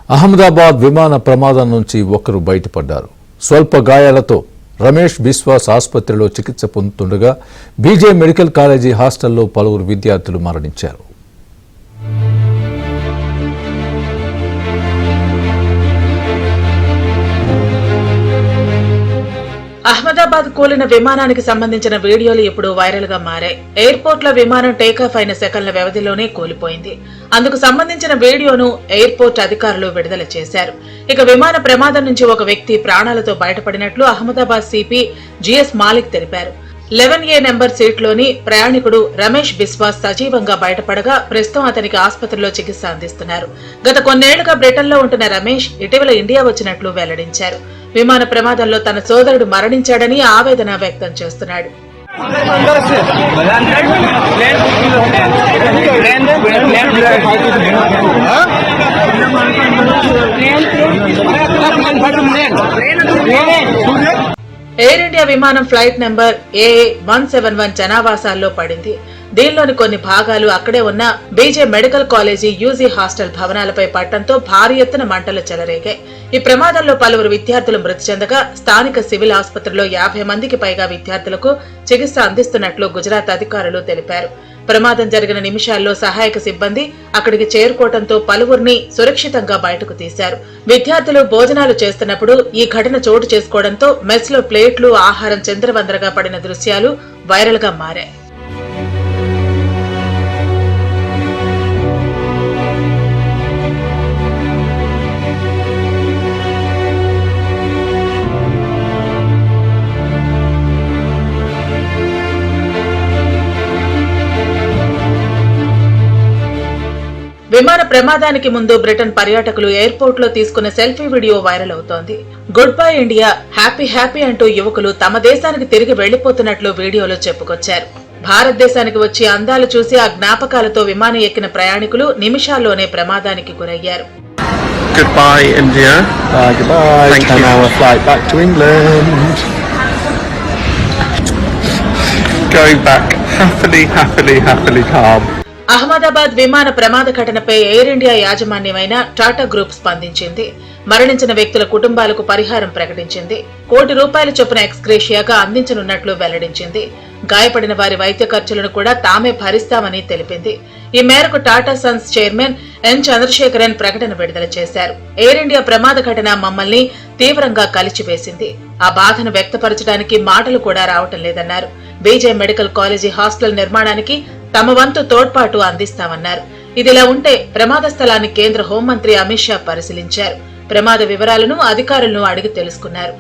అహ్మదాబాద్ విమాన ప్రమాదం నుంచి ఒకరు బయటపడ్డారు. స్వల్ప గాయాలతో రమేష్ బిశ్వాస్ ఆసుపత్రిలో చికిత్స పొందుతుండగా బీజే మెడికల్ కాలేజీ హాస్టల్లో పలువురు విద్యార్థులు మరణించారు. అహ్మదాబాద్ కూలిన విమానానికి సంబంధించిన వీడియోలు ఇప్పుడు వైరల్ గా మారాయి. ఎయిర్పోర్ట్ లో విమానం టేకాఫ్ అయిన సెకన్ల వ్యవధిలోనే కూలిపోయింది. అందుకు సంబంధించిన వీడియోను ఎయిర్పోర్ట్ అధికారులు విడుదల చేశారు. ఇక విమాన ప్రమాదం నుంచి ఒక వ్యక్తి ప్రాణాలతో బయటపడినట్లు అహ్మదాబాద్ సిపి జిఎస్ మాలిక్ తెలిపారు. 11A నెంబర్ సీట్లోని ప్రయాణికుడు రమేష్ బిశ్వాస్ సజీవంగా బయటపడగా ప్రస్తుతం అతనికి ఆసుపత్రిలో చికిత్స అందిస్తున్నారు. గత కొన్నేళ్లుగా బ్రిటన్లో ఉంటున్న రమేష్ ఇటీవల ఇండియా వచ్చినట్లు వెల్లడించారు. విమాన ప్రమాదంలో తన సోదరుడు మరణించాడని ఆవేదన వ్యక్తం చేస్తున్నాడు. ఎయిర్ ఇండియా విమానం ఫ్లైట్ నెంబర్ AA171 జనావాసాల్లో పడింది. దీనిలోని కొన్ని భాగాలు అక్కడే ఉన్న BJ medical college UG hostel భవనాలపై పడటంతో భారీ ఎత్తున మంటలు చెలరేగాయి. ఈ ప్రమాదంలో పలువురు విద్యార్థులు మృతి చెందగా స్థానిక సివిల్ ఆసుపత్రిలో 50 మందికి పైగా విద్యార్థులకు చికిత్స అందిస్తున్నట్లు గుజరాత్ అధికారులు తెలిపారు. ప్రమాదం జరిగిన నిమిషాల్లో సహాయక సిబ్బంది అక్కడికి చేరుకోవడంతో పలువురిని సురక్షితంగా బయటకు తీశారు. విద్యార్థులు భోజనాలు చేస్తున్నప్పుడు ఈ ఘటన చోటు చేసుకోవడంతో మెస్ లో ప్లేట్లు, ఆహారం చిందరవందరగా పడిన దృశ్యాలు వైరల్ గా మారాయి. విమాన ప్రమాదానికి ముందు బ్రిటన్ పర్యాటకులు ఎయిర్పోర్ట్ లో తీసుకున్న సెల్ఫీ వీడియో వైరల్ అవుతోంది. Good bye India, happy happy అంటూ యువకులు తమ దేశానికి తిరిగి వెళ్లిపోతున్నట్లు వీడియోలో చెప్పుకొచ్చారు. భారతదేశానికి వచ్చి అందాలు చూసి ఆ జ్ఞాపకాలతో విమానం ఎక్కిన ప్రయాణికులు నిమిషాల్లోనే ప్రమాదానికి గురయ్యారు. Goodbye India. Goodbye. Thank you. 10-hour flight back to England. Going back happily calm. Ahmedabad విమాన ప్రమాద ఘటనపై ఎయిర్ ఇండియా యాజమాన్యమైన టాటా గ్రూప్ స్పందించింది. మరణించిన వ్యక్తుల కుటుంబాలకు పరిహారం ప్రకటించింది. ₹1 కోటి చొప్పున ఎక్స్గ్రేషియాగా అందించనున్నట్లు వెల్లడించింది. గాయపడిన వారి వైద్య ఖర్చులను కూడా తామే భరిస్తామని తెలిపింది. ఈ మేరకు Tata Sons chairman N Chandrasekaran ప్రకటన విడుదల చేశారు. ఎయిర్ ఇండియా ప్రమాద ఘటన మమ్మల్ని తీవ్రంగా కలిచివేసింది. ఆ బాధను వ్యక్తపరచడానికి మాటలు కూడా రావటం లేదన్నారు. బీజే మెడికల్ కాలేజీ హాస్టల్ నిర్మాణానికి తమ వంతు తోడ్పాటు అందిస్తామన్నారు. ఇదిలా ఉంటే ప్రమాద స్థలాన్ని కేంద్ర హోంమంత్రి అమిత్ షా పరిశీలించారు. ప్రమాద వివరాలను అధికారులను అడిగి తెలుసుకున్నారు.